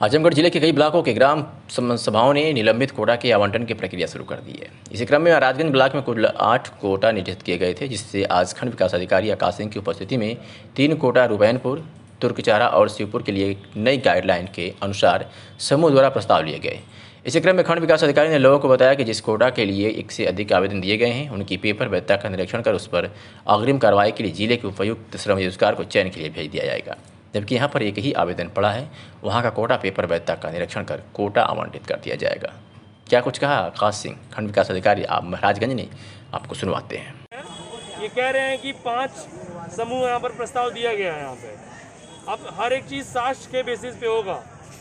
आजमगढ़ जिले के कई ब्लॉकों के ग्राम सभाओं ने निलंबित कोटा के आवंटन की प्रक्रिया शुरू कर दी है। इसी क्रम में महाराजगंज ब्लॉक में कुल 8 कोटा निर्धारित किए गए थे, जिससे आज खंड विकास अधिकारी आकाश सिंह की उपस्थिति में 3 कोटा रुबैनपुर, तुर्कचारा और शिवपुर के लिए नई गाइडलाइन के अनुसार समूह द्वारा प्रस्ताव लिए गए। इसी क्रम में खंड विकास अधिकारी ने लोगों को बताया कि जिस कोटा के लिए 1 से अधिक आवेदन दिए गए हैं, उनकी पेपर वैधता का निरीक्षण कर उस पर अग्रिम कार्रवाई के लिए जिले के उपयुक्त श्रम रोजगार को चयन के लिए भेज दिया जाएगा। जबकि यहाँ पर एक ही आवेदन पड़ा है, वहाँ का कोटा पेपर वैधता का निरीक्षण कर कोटा आवंटित कर दिया जाएगा। क्या कुछ कहा आकाश सिंह खंड विकास अधिकारी आप महाराजगंज ने, आपको सुनवाते हैं। ये कह रहे हैं कि 5 समूह यहाँ पर प्रस्ताव दिया गया है। यहाँ पे अब हर एक चीज़ साक्ष्य के बेसिस पे होगा,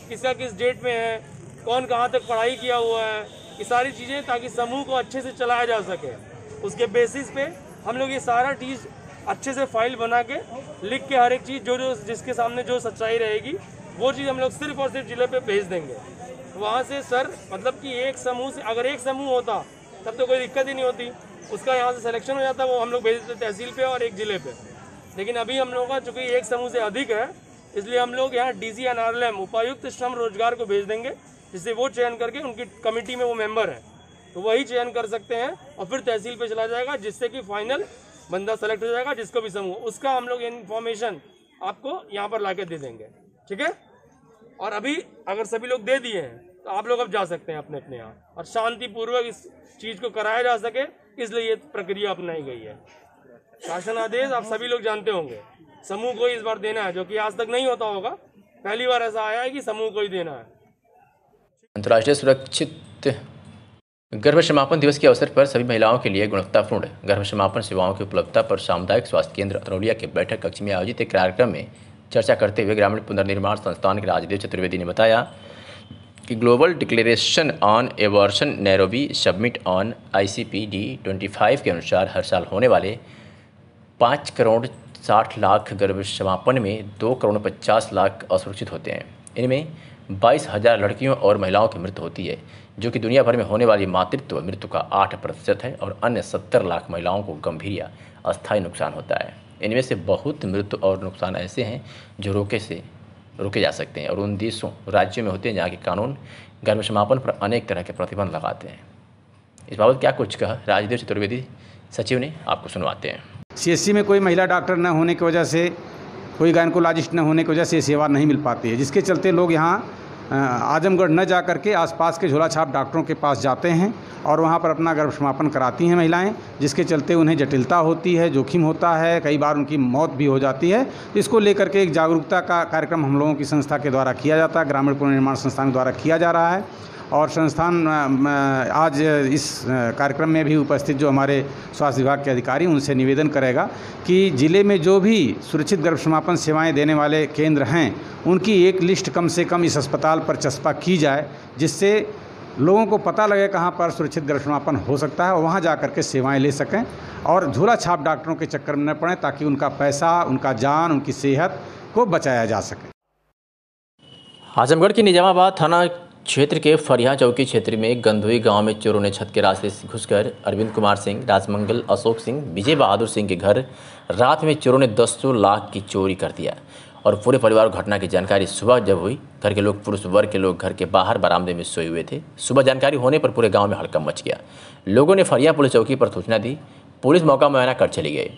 किसका किस डेट में है, कौन कहाँ तक पढ़ाई किया हुआ है, ये सारी चीज़ें, ताकि समूह को अच्छे से चलाया जा सके। उसके बेसिस पे हम लोग ये सारा चीज़ अच्छे से फाइल बना के लिख के हर एक चीज़ जो जिसके सामने जो सच्चाई रहेगी वो चीज़ हम लोग सिर्फ और सिर्फ जिले पे भेज देंगे। वहाँ से सर मतलब कि एक समूह से अगर एक समूह होता तब तो कोई दिक्कत ही नहीं होती, उसका यहाँ से सिलेक्शन हो जाता, वो हम लोग भेज देते तहसील पे और एक जिले पे। लेकिन अभी हम लोगों का चूँकि एक समूह से अधिक है, इसलिए हम लोग यहाँ DC NRLM उपायुक्त श्रम रोजगार को भेज देंगे, जिससे वो चयन करके उनकी कमेटी में वो मेंबर है तो वही चयन कर सकते हैं और फिर तहसील पे चला जाएगा, जिससे कि फाइनल बंदा सेलेक्ट हो जाएगा। जिसको भी समूह उसका हम लोग इन्फॉर्मेशन आपको यहाँ पर लाके दे देंगे, ठीक है। और अभी अगर सभी लोग दे दिए हैं तो आप लोग अब जा सकते हैं अपने अपने यहाँ, और शांतिपूर्वक इस चीज़ को कराया जा सके, इसलिए ये प्रक्रिया अपनाई गई है। शासन आदेश आप सभी लोग जानते होंगे, समूह को इस बार देना है, जो कि आज तक नहीं होता होगा, पहली बार ऐसा आया है कि समूह को ही देना है। अंतर्राष्ट्रीय सुरक्षित गर्भ समापन दिवस के अवसर पर सभी महिलाओं के लिए गुणवत्तापूर्ण गर्भ समापन सेवाओं की उपलब्धता पर सामुदायिक स्वास्थ्य केंद्र अतरौलिया के बैठक कक्ष में आयोजित एक कार्यक्रम में चर्चा करते हुए ग्रामीण पुनर्निर्माण संस्थान के राजदेव चतुर्वेदी ने बताया कि global declaration on aversion Nairobi submit on ICPD 25 के अनुसार हर साल होने वाले 5 करोड़ 60 लाख गर्भ समापन में 2 करोड़ 50 लाख असुरक्षित होते हैं। इनमें 22,000 लड़कियों और महिलाओं की मृत्यु होती है, जो कि दुनिया भर में होने वाली मातृत्व मृत्यु का 8% है, और अन्य 70 लाख महिलाओं को गंभीर या अस्थायी नुकसान होता है। इनमें से बहुत मृत्यु और नुकसान ऐसे हैं जो रोके जा सकते हैं, और उन देशों राज्यों में होते हैं जहाँ के कानून गर्भ समापन पर अनेक तरह के प्रतिबंध लगाते हैं। इस बाबत क्या कुछ कहा राजदेव चतुर्वेदी सचिव ने, आपको सुनवाते हैं। CSC में कोई महिला डॉक्टर न होने की वजह से, कोई गायनकोलॉजिस्ट न होने की वजह से सेवा नहीं मिल पाती है, जिसके चलते लोग यहाँ आजमगढ़ न जा करके आसपास के झोला छाप डॉक्टरों के पास जाते हैं और वहाँ पर अपना गर्भ समापन कराती हैं महिलाएं, जिसके चलते उन्हें जटिलता होती है, जोखिम होता है, कई बार उनकी मौत भी हो जाती है। इसको लेकर के एक जागरूकता का कार्यक्रम हम लोगों की संस्था के द्वारा किया जाता है, ग्रामीण पुनर्निर्माण संस्थान द्वारा किया जा रहा है। और संस्थान आज इस कार्यक्रम में भी उपस्थित जो हमारे स्वास्थ्य विभाग के अधिकारी, उनसे निवेदन करेगा कि ज़िले में जो भी सुरक्षित गर्भ समापन सेवाएं देने वाले केंद्र हैं, उनकी एक लिस्ट कम से कम इस अस्पताल पर चस्पा की जाए, जिससे लोगों को पता लगे कहाँ पर सुरक्षित गर्भ समापन हो सकता है और वहाँ जा करके सेवाएं ले सकें और झोला छाप डॉक्टरों के चक्कर में न पड़ें, ताकि उनका पैसा, उनका जान, उनकी सेहत को बचाया जा सके। आजमगढ़ के निजामाबाद थाना क्षेत्र के फरिया चौकी क्षेत्र में गंधोई गांव में चोरों ने छत के रास्ते से घुसकर अरविंद कुमार सिंह, राजमंगल, अशोक सिंह, विजय बहादुर सिंह के घर रात में चोरों ने 200 लाख की चोरी कर दिया और पूरे परिवार को घटना की जानकारी सुबह जब हुई, घर के लोग, पुरुष वर्ग के लोग घर के बाहर बरामदे में सोए हुए थे। सुबह जानकारी होने पर पूरे गाँव में हड़कंप मच गया। लोगों ने फरिया पुलिस चौकी पर सूचना दी, पुलिस मौका मुआयना कर चली गई।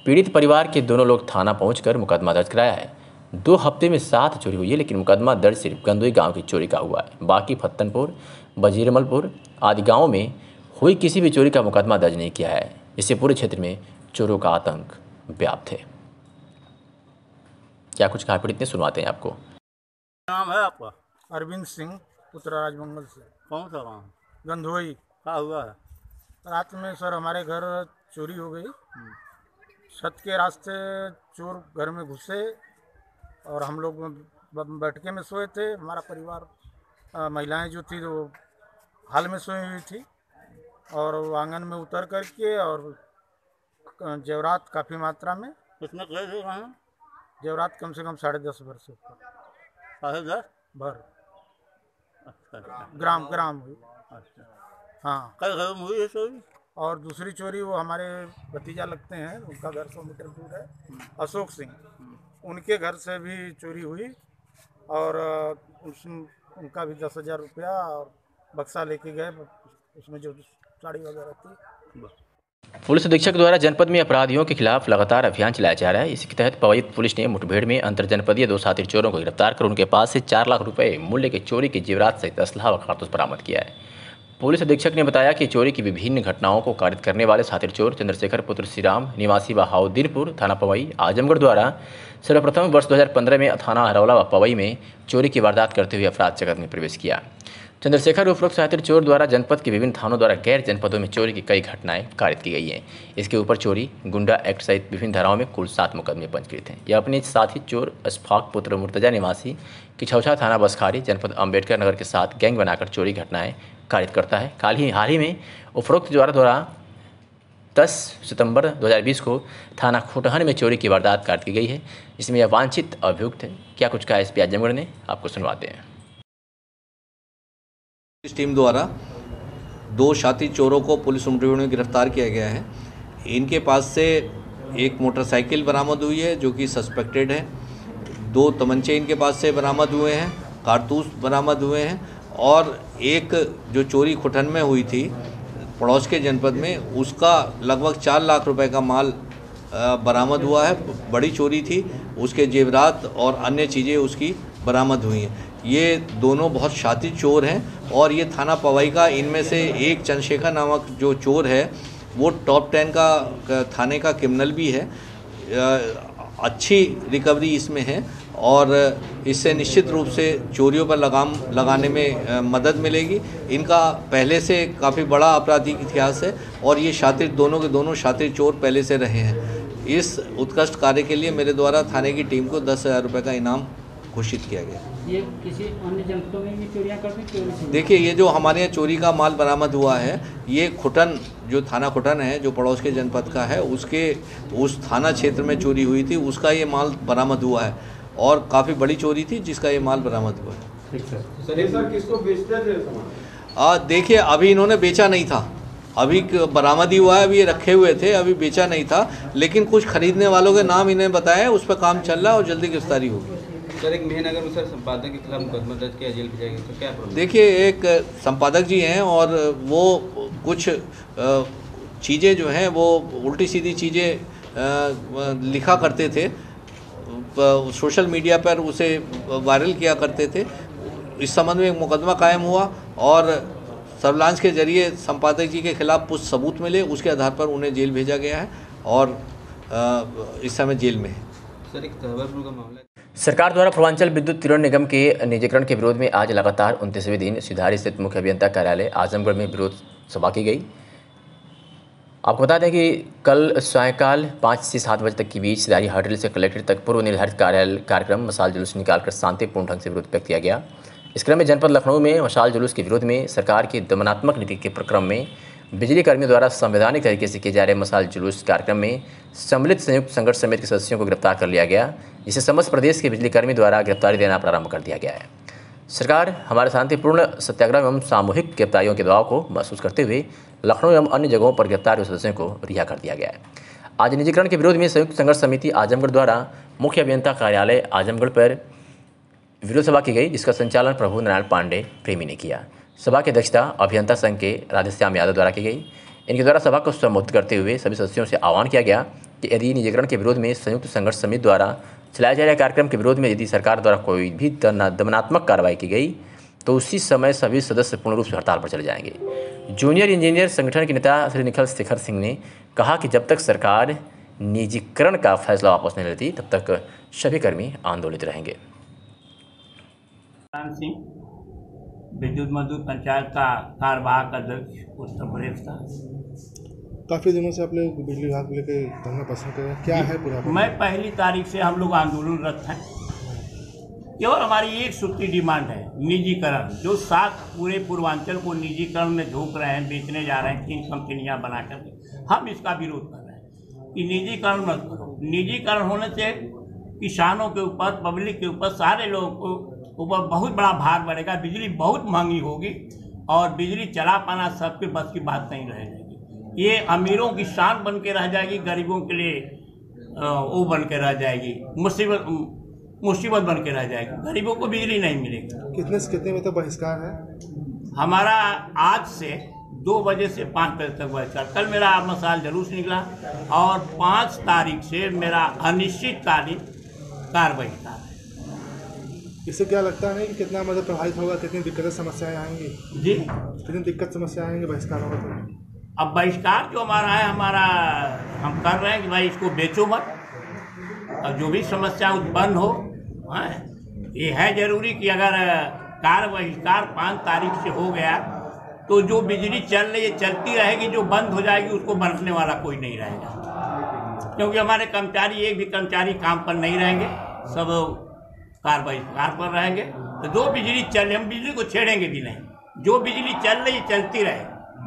पीड़ित परिवार के दोनों लोग थाना पहुँचकर मुकदमा दर्ज कराया है। 2 हफ्ते में 7 चोरी हुई है, लेकिन मुकदमा दर्ज सिर्फ गंदोई गांव की चोरी का हुआ है। बाकी फत्तनपुर, बजीरमलपुर आदि गांवों में हुई किसी भी चोरी का मुकदमा दर्ज नहीं किया है। इससे पूरे क्षेत्र में चोरों का आतंक व्याप्त है। क्या कुछ कहा पीड़ित ने, सुनवाते हैं आपको। नाम है आपका? अरविंद सिंह, उत्तरा राजमंगल से। कौन सा गाँव? गंधोई। क्या हुआ है? रात में सर हमारे घर चोरी हो गई। छत के रास्ते चोर घर में घुसे और हम लोग बैठके में सोए थे। हमारा परिवार, महिलाएं जो थी वो हाल में सोई हुई थी। और आंगन में उतर करके और जेवरात काफ़ी मात्रा में। कितने कैसे हैं? जेवरात कम से कम 10.5 भर से ऊपर। 10.5 भर? अच्छा। ग्राम हुई। अच्छा। हाँ। कल घर में हुई है चोरी? और दूसरी चोरी वो हमारे भतीजा लगते हैं, उनका घर 100 मीटर दूर है, अशोक सिंह, उनके घर से भी चोरी हुई और उनका भी 10,000 रुपया और बक्सा लेके गए, उसमें जो साड़ी वगैरह थी। पुलिस अधीक्षक द्वारा जनपद में अपराधियों के खिलाफ लगातार अभियान चलाया जा रहा है। इसी के तहत पवई पुलिस ने मुठभेड़ में अंतरजनपदीय 2 शातिर चोरों को गिरफ्तार कर उनके पास से 4 लाख रुपए मूल्य के चोरी के जेवरात सहित असलहा व कारतूस बरामद किया है। पुलिस अधीक्षक ने बताया कि चोरी की विभिन्न घटनाओं को कारित करने वाले शातिर चोर चंद्रशेखर पुत्र श्रीराम निवासी बहाउद्दीनपुर थाना पवई आजमगढ़ द्वारा सर्वप्रथम वर्ष 2015 में थाना हरौला व पवई में चोरी की वारदात करते हुए अपराध जगत में प्रवेश किया। चंद्रशेखर उपरोक्त शातिर चोर द्वारा जनपद के विभिन्न थानों द्वारा गैर जनपदों में चोरी की कई घटनाएं कारित की गई हैं। इसके ऊपर चोरी, गुंडा एक्ट सहित विभिन्न धाराओं में कुल 7 मुकदमे पंजीकृत हैं। यह अपने साथी चोर अशफाक पुत्र मुर्तजा निवासी किछौछा थाना बसखारी जनपद अम्बेडकर नगर के साथ गैंग बनाकर चोरी घटनाएं कारित करता है। हाल ही में उपरोक्त द्वारा 10 सितंबर 2020 को थाना खुटहन में चोरी की वारदात कारित की गई है। इसमें यह वांछित अभियुक्त क्या कुछ कहा एसपी आजमगढ़ ने, आपको सुनवाते हैं। इस टीम द्वारा 2 शातिर चोरों को पुलिस मुठभेड़ में गिरफ्तार किया गया है। इनके पास से एक मोटरसाइकिल बरामद हुई है जो कि सस्पेक्टेड है, 2 तमंचे इनके पास से बरामद हुए हैं, कारतूस बरामद हुए हैं और एक जो चोरी खुटन में हुई थी पड़ोस के जनपद में, उसका लगभग 4 लाख रुपए का माल बरामद हुआ है। बड़ी चोरी थी, उसके जेवरात और अन्य चीज़ें उसकी बरामद हुई हैं। ये दोनों बहुत शातिर चोर हैं और ये थाना पवई का, इनमें से एक चंद्रशेखर नामक जो चोर है वो टॉप 10 का थाने का क्रिमिनल भी है। अच्छी रिकवरी इसमें है और इससे निश्चित रूप से चोरियों पर लगाम लगाने में मदद मिलेगी। इनका पहले से काफ़ी बड़ा आपराधिक इतिहास है और ये शातिर दोनों के दोनों शातिर चोर पहले से रहे हैं। इस उत्कृष्ट कार्य के लिए मेरे द्वारा थाने की टीम को 10,000 रुपये का इनाम घोषित किया गया। ये किसी अन्य जनपदों में भी चोरियां करते हैं? देखिए, ये जो हमारे यहाँ चोरी का माल बरामद हुआ है, ये खुटन जो थाना खुटन है जो पड़ोस के जनपद का है, उसके उस थाना क्षेत्र में चोरी हुई थी, उसका ये माल बरामद हुआ है और काफ़ी बड़ी चोरी थी जिसका ये माल बरामद हुआ है। ठीक सर, किसको बेचते थे सामान? देखिए, अभी इन्होंने बेचा नहीं था, अभी बरामद ही हुआ है, अभी ये रखे हुए थे, अभी बेचा नहीं था, लेकिन कुछ खरीदने वालों के नाम इन्हें बताए, उस पर काम चल रहा है और जल्दी गिरफ्तारी होगी। सर, एक मेहनगर में सर संपादक के खिलाफ मुकदमा दर्ज किया, जेल भेजा गया, तो क्या प्रॉब्लम? देखिए, एक संपादक जी हैं और वो कुछ चीज़ें जो हैं वो उल्टी सीधी चीज़ें लिखा करते थे, सोशल मीडिया पर उसे वायरल किया करते थे। इस संबंध में एक मुकदमा कायम हुआ और सर्विलांस के जरिए संपादक जी के खिलाफ कुछ सबूत मिले, उसके आधार पर उन्हें जेल भेजा गया है और इस समय जेल में है। सर, एक तहवारपुर का मामला। सरकार द्वारा पूर्वांचल विद्युत वितरण निगम के निजीकरण के विरोध में आज लगातार 29वें दिन सिधारी स्थित मुख्य अभियंता कार्यालय आजमगढ़ में विरोध सभा की गई। आपको बता दें कि कल सायंकाल 5 से 7 बजे तक के बीच सिधारी हॉटेल से कलेक्ट्रेट तक पूर्व निर्धारित कार्यक्रम मशाल जुलूस निकालकर शांतिपूर्ण ढंग से विरोध व्यक्त किया गया। इस क्रम में जनपद लखनऊ में मशाल जुलूस के विरोध में सरकार की दमनात्मक नीति के प्रक्रम में बिजली कर्मियों द्वारा संवैधानिक तरीके से किए जा रहे मशाल जुलूस कार्यक्रम में सम्मिलित संयुक्त संघर्ष समिति के सदस्यों को गिरफ्तार कर लिया गया, जिसे समस्त प्रदेश के बिजली कर्मी द्वारा गिरफ्तारी देना प्रारंभ कर दिया गया है। सरकार हमारे शांतिपूर्ण सत्याग्रह एवं सामूहिक गिरफ्तारियों के दबाव को महसूस करते हुए लखनऊ एवं अन्य जगहों पर गिरफ्तार हुए सदस्यों को रिहा कर दिया गया है। आज निजीकरण के विरोध में संयुक्त संघर्ष समिति आजमगढ़ द्वारा मुख्य अभियंता कार्यालय आजमगढ़ पर विरोध सभा की गई, जिसका संचालन प्रभु नारायण पांडे प्रेमी ने किया। सभा की अध्यक्षता अभियंता संघ के राधेश्याम यादव द्वारा की गई। इनके द्वारा सभा को संबोधित करते हुए सभी सदस्यों से आह्वान किया गया कि यदि निजीकरण के विरोध में संयुक्त संघर्ष समिति द्वारा चलाए जा रहे कार्यक्रम के विरोध में यदि सरकार द्वारा कोई भी दमनात्मक कार्रवाई की गई तो उसी समय सभी सदस्य पूर्ण रूप से हड़ताल पर चले जाएंगे। जूनियर इंजीनियर संगठन के नेता श्री निखिल शेखर सिंह ने कहा कि जब तक सरकार निजीकरण का फैसला वापस नहीं लेती तब तक सभी कर्मी आंदोलित रहेंगे। विद्युत मजदूर पंचायत का कार्यवाहक अध्यक्ष उत्तर प्रदेश था। काफ़ी दिनों से आप लोग बिजली विभाग को लेकर धरना पसंद कर रहे हैं, क्या है पूरा? मैं 1 तारीख से हम लोग आंदोलनरत हैं। केवल हमारी एक सूत्री डिमांड है, निजीकरण। जो सात पूरे पूर्वांचल को निजीकरण में झोंक रहे हैं, बेचने जा रहे हैं 3 कंपनियां बना करके, हम इसका विरोध कर रहे हैं कि निजीकरण मत करो। निजीकरण होने से किसानों के ऊपर, पब्लिक के ऊपर, सारे लोगों को ऊपर बहुत बड़ा भार बढ़ेगा। बिजली बहुत महंगी होगी और बिजली चला पाना सबके बस की बात नहीं रह जाएगी। ये अमीरों की शान बन के रह जाएगी, गरीबों के लिए वो बन के रह जाएगी, मुसीबत बन के रह जाएगी। गरीबों को बिजली नहीं मिलेगी। कितने से कितने में तो बहिष्कार है हमारा? आज से 2 बजे से 5 बजे तक बहिष्कार। कल मेरा मसाल जुलूस निकला और 5 तारीख से मेरा अनिश्चितकालीन कार बहिष्कार है। इससे क्या लगता है कि कितना मतलब प्रभावित होगा, कितनी दिक्कतें समस्याएं आएंगी? जी, कितनी दिक्कत समस्या आएंगी बहिष्कार होगा तो? अब बहिष्कार जो हमारा है, हम कर रहे हैं कि भाई इसको बेचो मत, और जो भी समस्या उत्पन्न हो, ये है जरूरी कि अगर कार बहिष्कार 5 तारीख से हो गया तो जो बिजली चल रही है चलती रहेगी, जो बंद हो जाएगी उसको बनाने वाला कोई नहीं रहेगा। क्योंकि हमारे कर्मचारी, एक भी कर्मचारी काम पर नहीं रहेंगे, सब कार बहिष्कार पर रहेंगे। तो जो बिजली चल, हम बिजली को छेड़ेंगे भी नहीं। जो बिजली चल रही चलती रहे,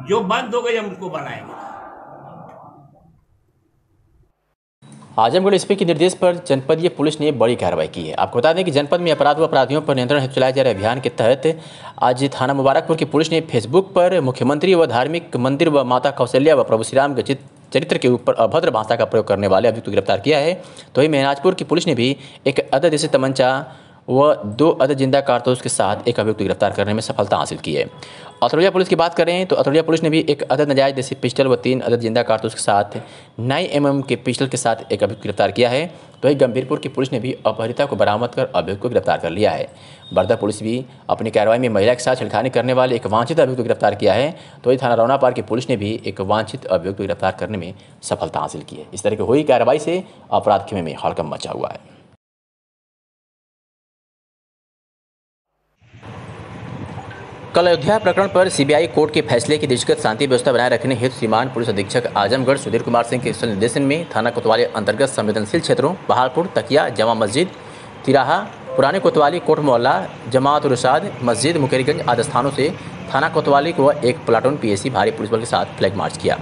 जो बंद हो गई हम उसको बनाएंगे। आजमगढ़ एसपी के निर्देश पर जनपदीय पुलिस ने बड़ी कार्रवाई की है। आपको बता दें कि जनपद में अपराध व अपराधियों पर नियंत्रण हेतु चलाए जा रहे अभियान के तहत आज थाना मुबारकपुर की पुलिस ने फेसबुक पर मुख्यमंत्री व धार्मिक मंदिर व माता कौशल्या व प्रभु श्री राम के चरित्र के ऊपर अभद्र भाषा का प्रयोग करने वाले अभियुक्त को गिरफ्तार किया है। तो वहीं महराजपुर की पुलिस ने भी एक अदद देसी तमंचा व 2 अदद जिंदा कारतूस के साथ एक अभियुक्त को गिरफ्तार करने में सफलता हासिल की है। अतरौलिया पुलिस की बात करें तो अतरौलिया पुलिस ने भी एक अदद नाजायज देसी पिस्टल व 3 अदद जिंदा कारतूस के साथ 9 mm के पिस्टल के साथ एक अभियुक्त गिरफ्तार किया है। तो वहीं गंभीरपुर की पुलिस ने भी अपहरिता को बरामद कर अभियुक्त को गिरफ्तार कर लिया है। बरदा पुलिस भी अपनी कार्रवाई में महिला के साथ छेड़खानी करने वाले एक वांछित अभियुक्त को गिरफ्तार किया है। तो वहीं थाना रौनापार की पुलिस ने भी एक वांछित अभियुक्त को गिरफ्तार करने में सफलता हासिल की है। इस तरह की हुई कार्रवाई से अपराध खेमे में हड़कंप मचा हुआ है। कल अयोध्या प्रकरण पर सीबीआई कोर्ट के फैसले की दृष्टिगत शांति व्यवस्था बनाए रखने हेतु श्रीमान पुलिस अधीक्षक आजमगढ़ सुधीर कुमार सिंह के निर्देशन में थाना कोतवाली अंतर्गत संवेदनशील क्षेत्रों बहालपुर, तकिया, जमा मस्जिद, तिराहा, पुराने कोतवाली, कोट मोहल्ला, जमात उरुसाद मस्जिद, मुकेरीगंज आदि स्थानों से थाना कोतवाली को एक प्लाटून पीएसी भारी पुलिस बल के साथ फ्लैग मार्च किया।